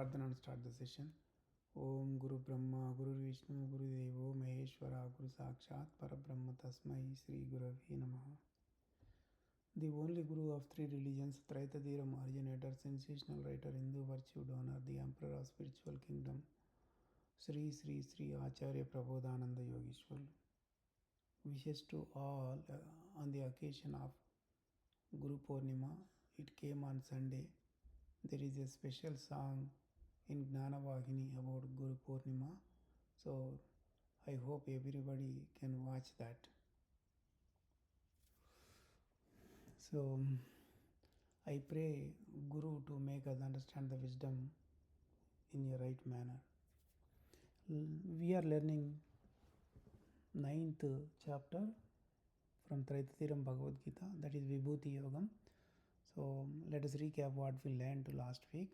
Pardhan and start the session. Om Guru Brahma, Guru Vishnu, Guru Devo, Maheshwara, Guru Sakshat, Parabrahma Tasmai, Sri Gurave Namaha. The only Guru of three religions, Traitadhiram, originator, sensational writer, Hindu virtue donor, the emperor of spiritual kingdom, Sri Sri Sri Acharya Prabodhananda Yogeshwar. Wishes to all on the occasion of Guru Purnima. It came on Sunday. There is a special song in Gnanavahini about Guru Purnima. So I hope everybody can watch that. So I pray Guru to make us understand the wisdom in a right manner. We are learning 9th chapter from Traitatiram Bhagavad Gita, that is Vibhuti Yogam. So let us recap what we learned last week.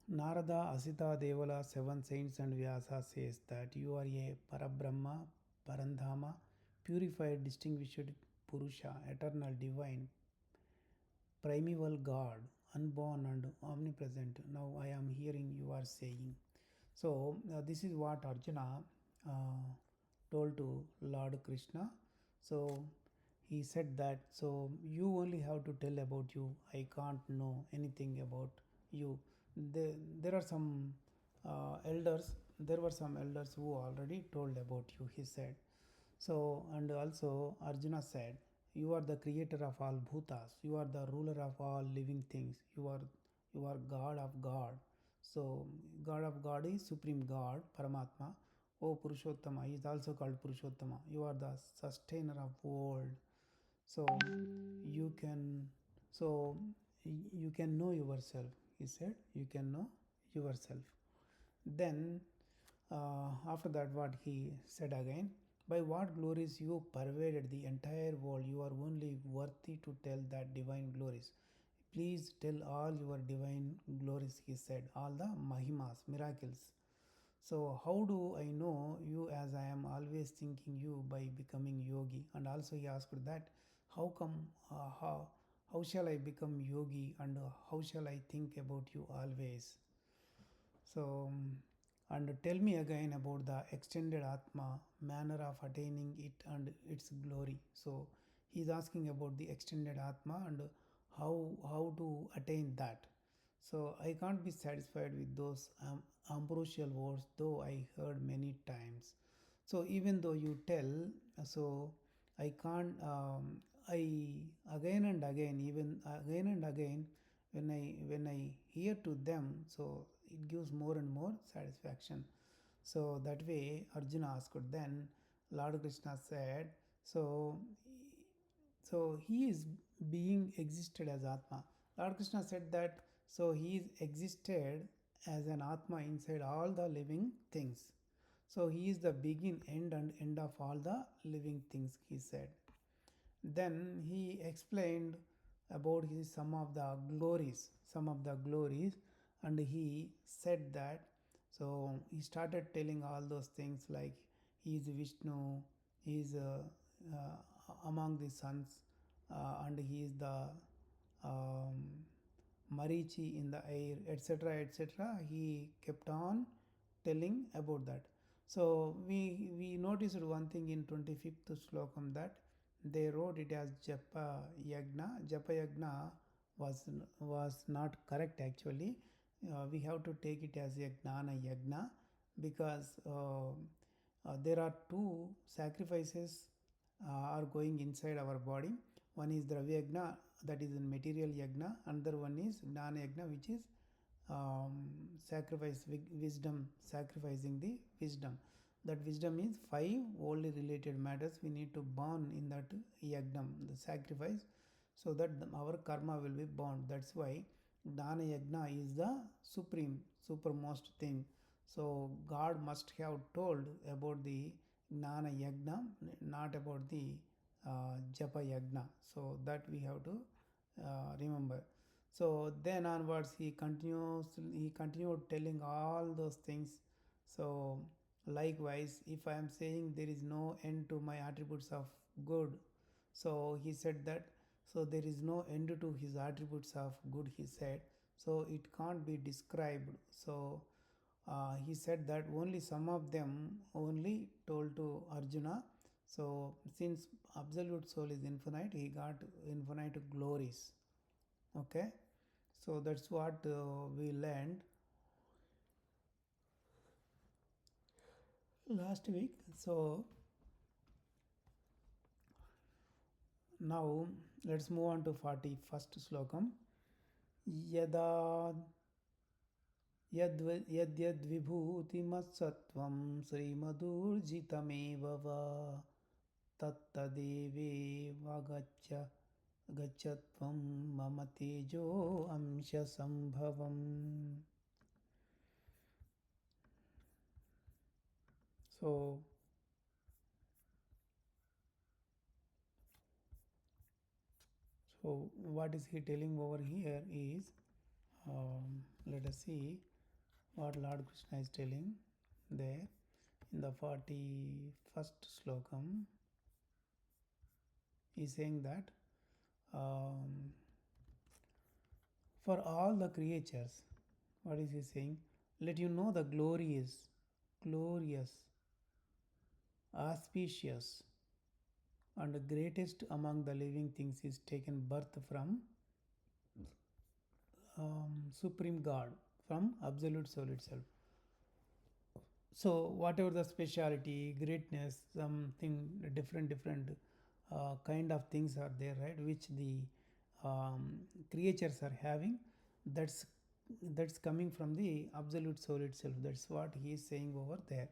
Narada, Asita, Devala, 7 saints and Vyasa says that you are a Parabrahma, Parandhama, purified, distinguished Purusha, eternal, divine, primeval God, unborn and omnipresent. Now I am hearing you are saying. So this is what Arjuna told to Lord Krishna. So he said that, so you only have to tell about you. I can't know anything about you. There are some elders. There were some elders who already told about you, he said. So, and also Arjuna said, you are the creator of all bhutas. You are the ruler of all living things. You are God of God. So, God of God is Supreme God, Paramatma. O Purushottama, he is also called Purushottama. You are the sustainer of world. So you can know yourself. He said, you can know yourself. Then after that, what he said again, by what glories you pervaded the entire world, you are only worthy to tell that divine glories. Please tell all your divine glories, he said, all the mahimas, miracles. So how do I know you as I am always thinking you by becoming yogi? And also he asked that, how come, how shall I become yogi and how shall I think about you always? So, and tell me again about the extended Atma, manner of attaining it and its glory. So he is asking about the extended Atma and how to attain that. So I can't be satisfied with those ambrosial words, though I heard many times. So even though you tell, so I can't. I again and again, even again and again, when I hear to them, so it gives more and more satisfaction. So that way, Arjuna asked. Then Lord Krishna said, so he is being existed as Atma. Lord Krishna said that so he is existed as an Atma inside all the living things. So he is the begin, end and end of all the living things, he said. Then he explained about his some of the glories, and he said that, so he started telling all those things like he is Vishnu, he is among the sons, and he is the Marichi in the air, etc., etc. He kept on telling about that. So we noticed one thing in 25th Slokam that they wrote it as Japa Yagna. Japa Yagna was not correct actually. We have to take it as a Gnana Yagna because there are two sacrifices are going inside our body. One is Dravya Yagna, that is in material Yagna. Another one is Gnana Yagna, which is sacrifice wisdom, sacrificing the wisdom. That wisdom is 5 worldly related matters we need to burn in that yagnam, the sacrifice, so that our karma will be burned. That's why Dana Yagna is the supreme, supermost thing. So God must have told about the Gnana Yagna, not about the Japa Yagna. So that we have to remember. So then onwards he continued telling all those things. So likewise, if I am saying there is no end to my attributes of good, so he said that, So there is no end to his attributes of good, he said. So it can't be described. So he said that only some of them only told to Arjuna. So since absolute soul is infinite, he got infinite glories. Okay, so that's what we learned last week. So now let's move on to 41st slokam. Yada यद्यद्विभूतिमत्सत्त्वं श्रीमधुर्जितमेव वा तत्तदेवेवागच्छ गच्छत्वं मम तेजो अंशसम्भवम्. So, what is he telling over here is, let us see what Lord Krishna is telling there in the 41st slokam. He is saying that for all the creatures, what is he saying? Let you know the glorious, auspicious, and the greatest among the living things is taken birth from Supreme God, from Absolute Soul itself. So whatever the speciality, greatness, something different kind of things are there, right, which the creatures are having, that's coming from the Absolute Soul itself. That's what he is saying over there.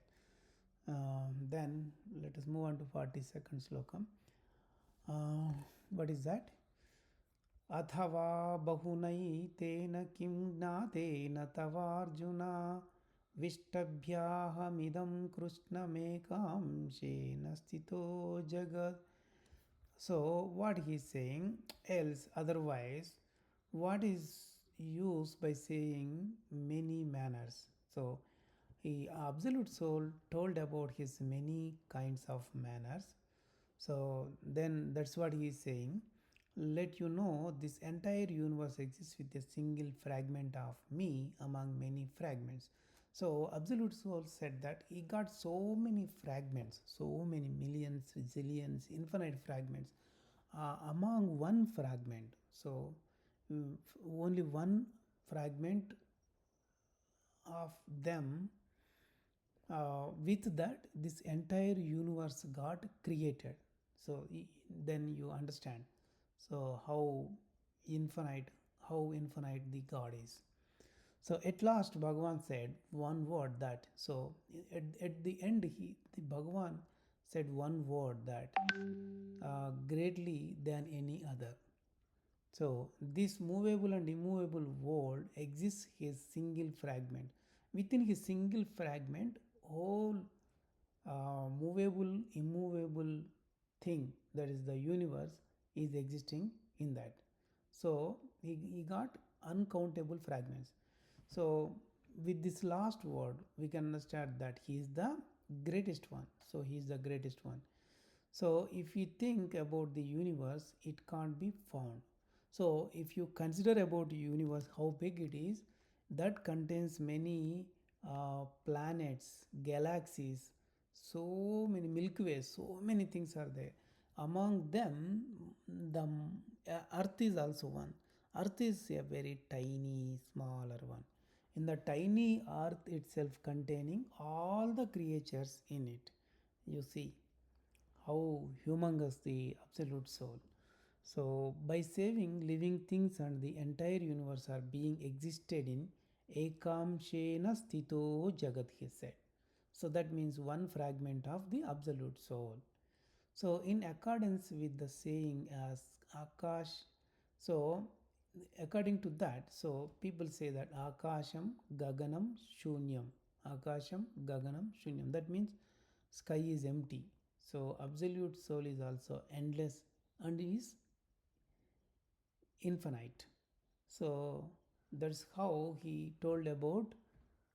Then let us move on to 42nd slokam. What is that? अथवा बहुनैतेन किं ज्ञातेन तवार्जुना विष्टभ्याहमिदं कृष्णमेकांशेन स्थितो जगत्. So what he is saying, else otherwise what is used by saying many manners? So he absolute soul told about his many kinds of manners. So then that's what he is saying. Let you know this entire universe exists with a single fragment of me among many fragments. So Absolute Soul said that he got so many fragments, so many millions, zillions, infinite fragments among one fragment. So only one fragment of them, with that this entire universe got created. So then you understand, so infinite how infinite the God is. So at last Bhagavan said one word that, so at the end the Bhagavan said one word that greatly than any other. So this movable and immovable world exists his single fragment. Within his single fragment, whole movable, immovable thing, that is the universe, is existing in that. So he got uncountable fragments. So with this last word, we can understand that he is the greatest one. So he is the greatest one. So if you think about the universe, it can't be found. So if you consider about the universe, how big it is, that contains many planets, galaxies, so many Milky Ways, so many things are there. Among them, the Earth is also one. Earth is a very tiny, smaller one. In the tiny Earth itself containing all the creatures in it, you see how humongous the Absolute Soul. So by saving living things and the entire universe are being existed in Ekamshena Sthito Jagat, he said. So that means one fragment of the Absolute Soul. So in accordance with the saying as Akash, so according to that, so people say that Akasham Gaganam Shunyam. Akasham Gaganam Shunyam. That means sky is empty. So Absolute Soul is also endless and is infinite. So that's how he told about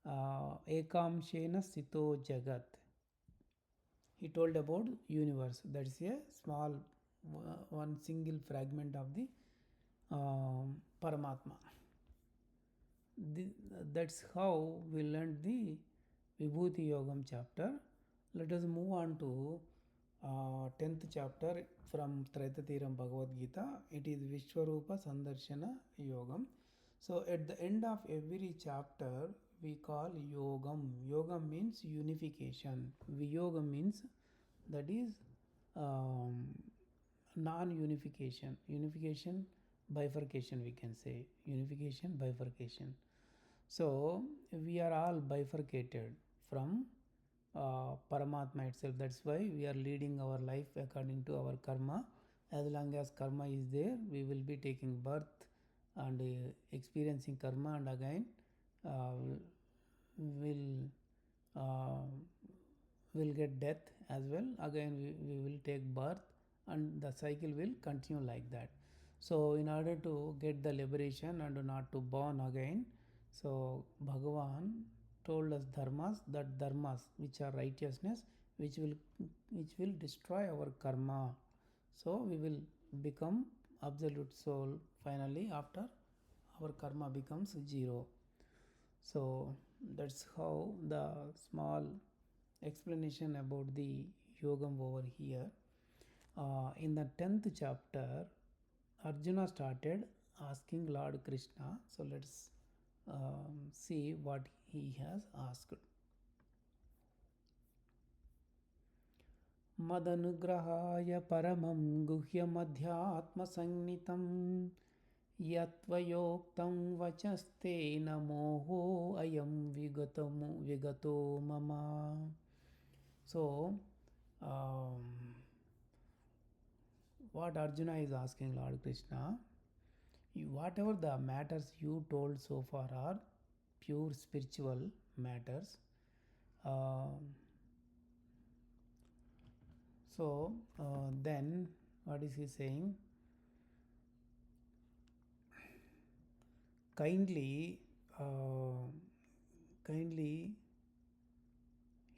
Ekamshena Sito Jagat. He told about universe. That is a small one single fragment of the Paramatma. The, that's how we learned the Vibhuti Yogam chapter. Let us move on to 10th chapter from Traitatiram Bhagavad Gita. It is Vishwarupa Sandarshana Yogam. So at the end of every chapter we call Yogam. Yogam means unification. Viyogam means that is non-unification. Unification, bifurcation we can say. Unification, bifurcation. So we are all bifurcated from Paramatma itself. That's why we are leading our life according to our karma. As long as karma is there, we will be taking birth and experiencing karma, and again will uh, will get death as well. Again we will take birth, and the cycle will continue like that. So in order to get the liberation and not to born again, so Bhagavan told us dharmas, that dharmas which are righteousness, which will destroy our karma. So we will become absolute soul finally after our karma becomes zero. So that's how the small explanation about the yogam over here. In the 10th chapter, Arjuna started asking Lord Krishna. So let's see what he has asked. Madanugrahaaya paramam guhyamadhyatmasangnitam yatvayoktam vachastena moho ayam vigato mama. So what Arjuna is asking Lord Krishna, whatever the matters you told so far are pure spiritual matters. Then what is he saying? Kindly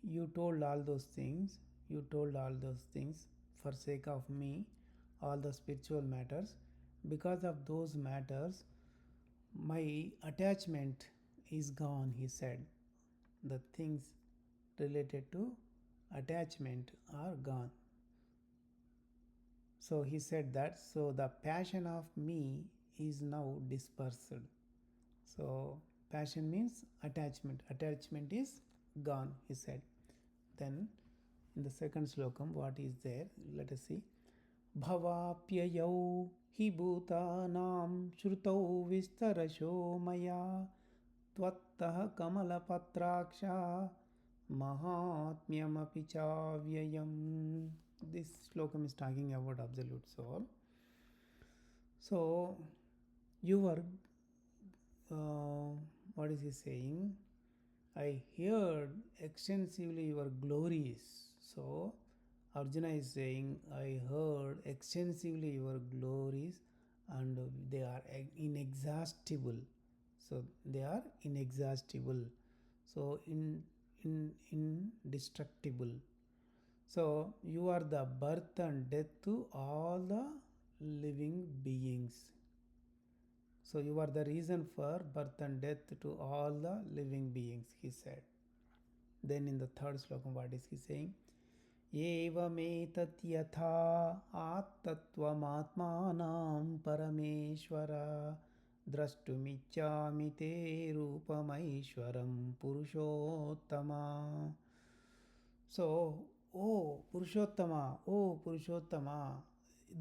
you told all those things. You told all those things for sake of me, all the spiritual matters. Because of those matters, my attachment is gone, he said. The things related to attachment are gone. So he said that, so the passion of me is now dispersed. So passion means attachment. Attachment is gone, he said. Then in the second slokam, what is there? Let us see. Bhavapyayau hi bhutanam shrutau vistarasho maya tvattah kamalapatraksha mahatmyamapi chavyayam. This slokam is talking about absolute soul. So you were what is he saying? I heard extensively your glories. So Arjuna is saying, I heard extensively your glories and they are inexhaustible. So they are inexhaustible. So indestructible. So you are the birth and death to all the living beings. So you are the reason for birth and death to all the living beings, he said. Then in the third slokam, what is he saying? Evametat yatha attatvamatmanam parameshwara drashtumichami te rupamaishwaram purushottama. So, oh Purushottama,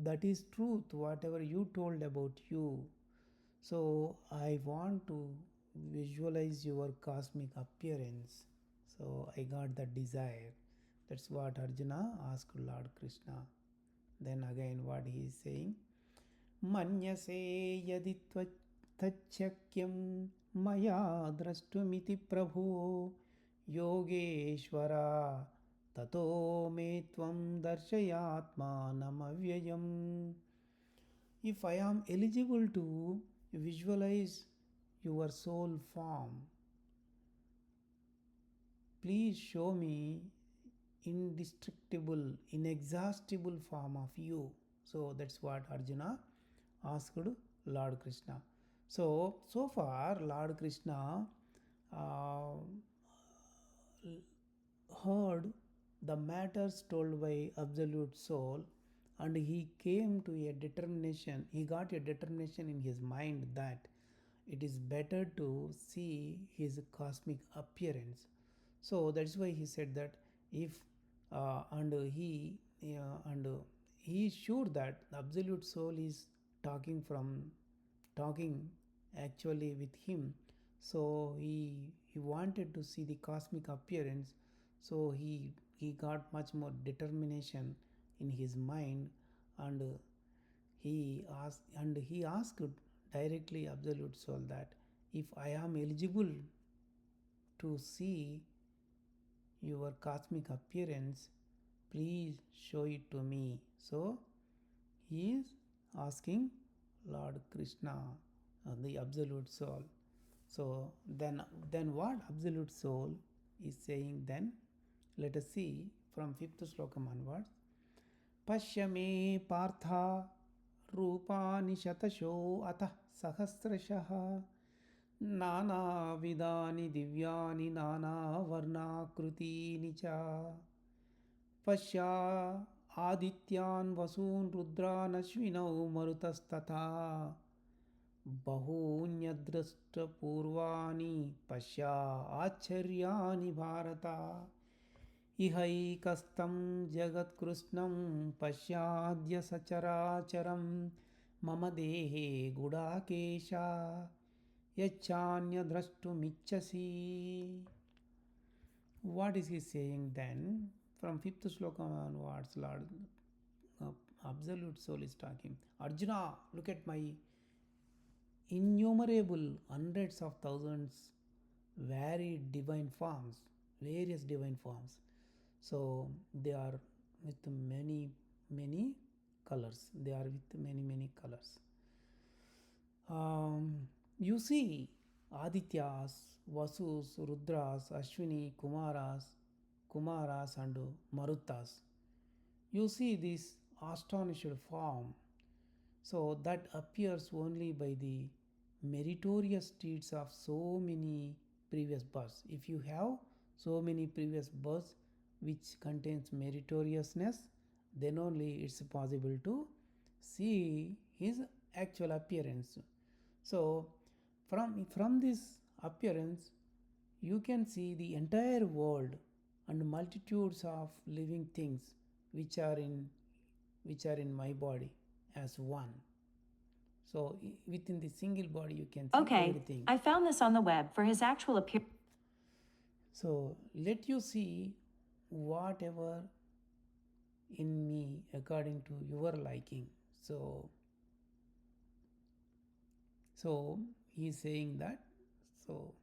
that is truth, whatever you told about you. So I want to visualize your cosmic appearance. So I got the desire. That's what Arjuna asked Lord Krishna. Then again what he is saying? Manyase yadi tvachakyam maya drashtumiti prabhu yogeshwara tato me tvam darshayatmanam avyayam. If I am eligible to visualize your soul form, please show me indestructible, inexhaustible form of you. So that's what Arjuna asked Lord Krishna. So far, Lord Krishna uh, heard the matters told by Absolute Soul, and he came to a determination, he got a determination in his mind that it is better to see his cosmic appearance. So that's why he said that if and he and he is sure that the Absolute Soul is talking from talking actually with him. So he wanted to see the cosmic appearance. So he got much more determination in his mind, and he asked directly Absolute Soul that if I am eligible to see your cosmic appearance, please show it to me. So he is asking Lord Krishna, the Absolute Soul. So then what Absolute Soul is saying then? Let us see from fifth Slokam onwards. Pashya me partha रूपानि शतशो अतः सहस्रशः नानाविधानि दिव्यानि नानावर्णाकृतीनि च पश्या आदित्यान् वसून् रुद्रान् अश्विनौ मरुतस्तथा बहून्यदृष्टपूर्वाणि पश्या आश्चर्याणि भारत इहैकस्तं जगत्कृष्णं पश्याद्य सचराचरं मम देहे गुडाकेशा यच्चान्यद्रष्टुमिच्छसि. What is he saying then? From fifth sloka onwards, Lord Absolute Soul is talking. Arjuna, look at my innumerable hundreds of thousands varied divine forms, various divine forms. So they are with many colors. They are with many colors. You see Adityas, Vasus, Rudras, Ashwini, Kumaras and Marutas. You see this astonished form. So that appears only by the meritorious deeds of so many previous births. If you have so many previous births which contains meritoriousness, then only it's possible to see his actual appearance. So from this appearance you can see the entire world and multitudes of living things which are in my body as one. So within the single body you can see everything. I found this on the web for his actual appearance. So let you see whatever in me according to your liking. So he is saying that. So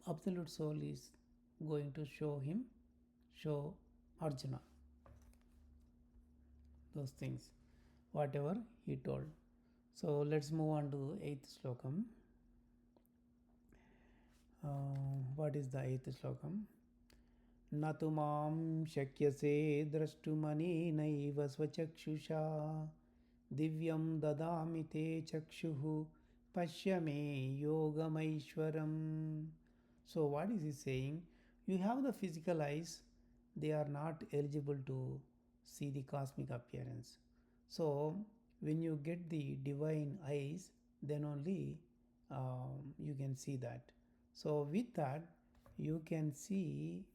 Absolute Soul is going to show Arjuna those things, whatever he told. So let's move on to 8th Slokam. What is the 8th Slokam? Natu mam shakyase drashtumanenaiva svachakshusha divyam dadami te chakshuhu pashyame yogamaishwaram. So what is he saying? You have the physical eyes, they are not eligible to see the cosmic appearance. So when you get the divine eyes, then only you can see that. So with that you can see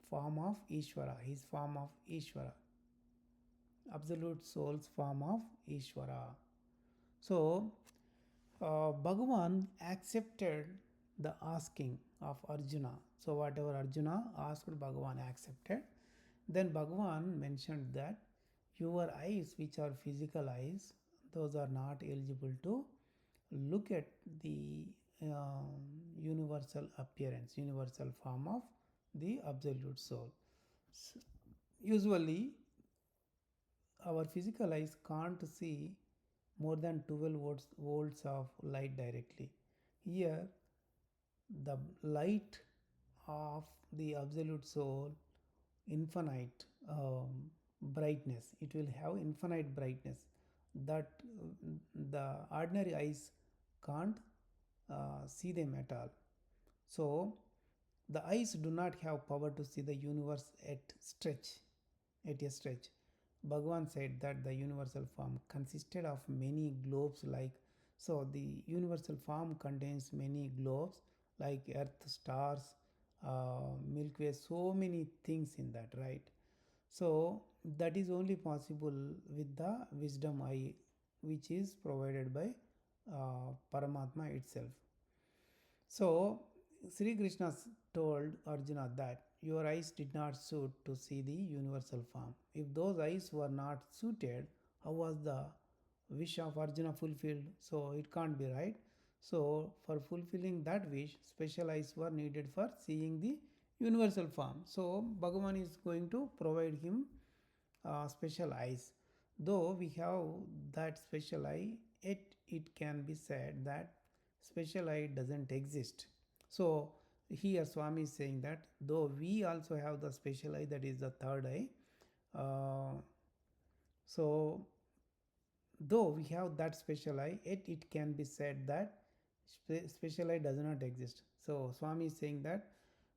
form of Ishvara, his form of Ishvara, Absolute Soul's form of Ishvara. So Bhagavan accepted the asking of Arjuna. So whatever Arjuna asked, Bhagavan accepted. Then Bhagavan mentioned that your eyes, which are physical eyes, those are not eligible to look at the universal appearance, universal form of the Absolute Soul. So, usually our physical eyes can't see more than 12 volts of light directly. Here the light of the Absolute Soul infinite brightness. It will have infinite brightness that the ordinary eyes can't see them at all. So the eyes do not have power to see the universe at a stretch. Bhagavan said that the universal form consisted of many globes like, so the universal form contains many globes like earth, stars, Milky Way, so many things in that, right? So that is only possible with the wisdom eye, which is provided by Paramatma itself. So Sri Krishna told Arjuna that your eyes did not suit to see the universal form. If those eyes were not suited, how was the wish of Arjuna fulfilled? So it can't be, right. So for fulfilling that wish, special eyes were needed for seeing the universal form. So Bhagavan is going to provide him special eyes. Though we have that special eye, yet it can be said that special eye doesn't exist. So here Swami is saying that though we also have the special eye, that is the third eye, so though we have that special eye, yet it can be said that special eye does not exist. So Swami is saying that,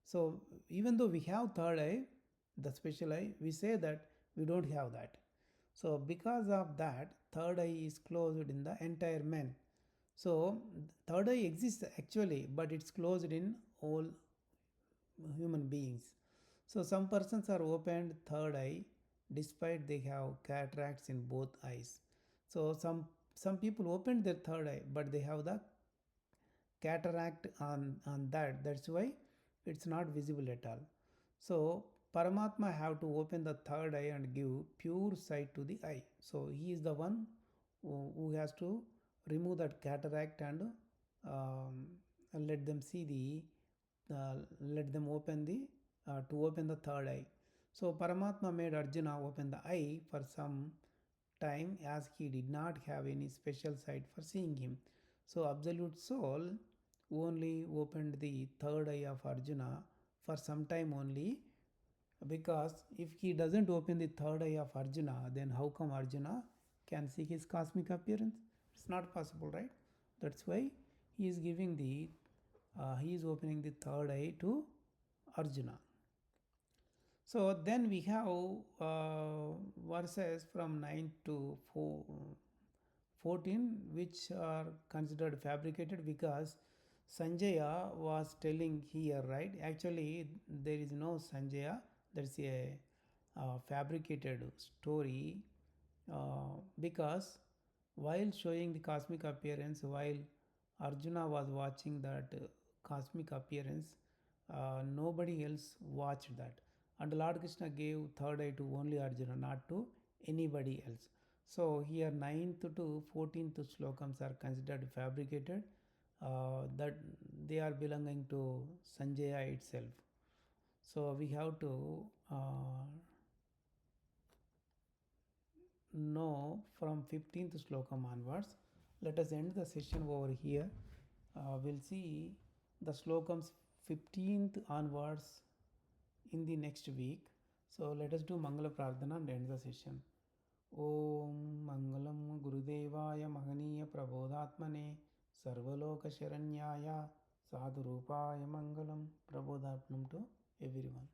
so even though we have third eye, the special eye, we say that we don't have that. So because of that, third eye is closed in the entire man. So third eye exists actually, but it's closed in all human beings. So some persons are opened third eye despite they have cataracts in both eyes. So some people opened their third eye, but they have the cataract on that. That's why it's not visible at all. So Paramatma have to open the third eye and give pure sight to the eye. So he is the one who has to remove that cataract and let them see let them open the to open the third eye. So Paramatma made Arjuna open the eye for some time as he did not have any special sight for seeing him. So Absolute Soul only opened the third eye of Arjuna for some time only, because if he doesn't open the third eye of Arjuna, then how come Arjuna can see his cosmic appearance? It's not possible, right? That's why he is giving the he is opening the third eye to Arjuna. So then we have verses from 9 to 14 which are considered fabricated, because Sanjaya was telling here, right? Actually, there is no Sanjaya. That's a fabricated story, because while showing the cosmic appearance, while Arjuna was watching that cosmic appearance, nobody else watched that. And Lord Krishna gave third eye to only Arjuna, not to anybody else. So here 9th to 14th slokams are considered fabricated, that they are belonging to Sanjaya itself. So we have to know from 15th slokam onwards. Let us end the session over here. We'll see the slokams 15th onwards in the next week. So let us do Mangala Prarthana and end the session. Om Mangalam Gurudevaya Mahaniya Prabodhatmane Sarvaloka Sharanyaya Sadhurupaya Mangalam. Prabodharpanam to everyone.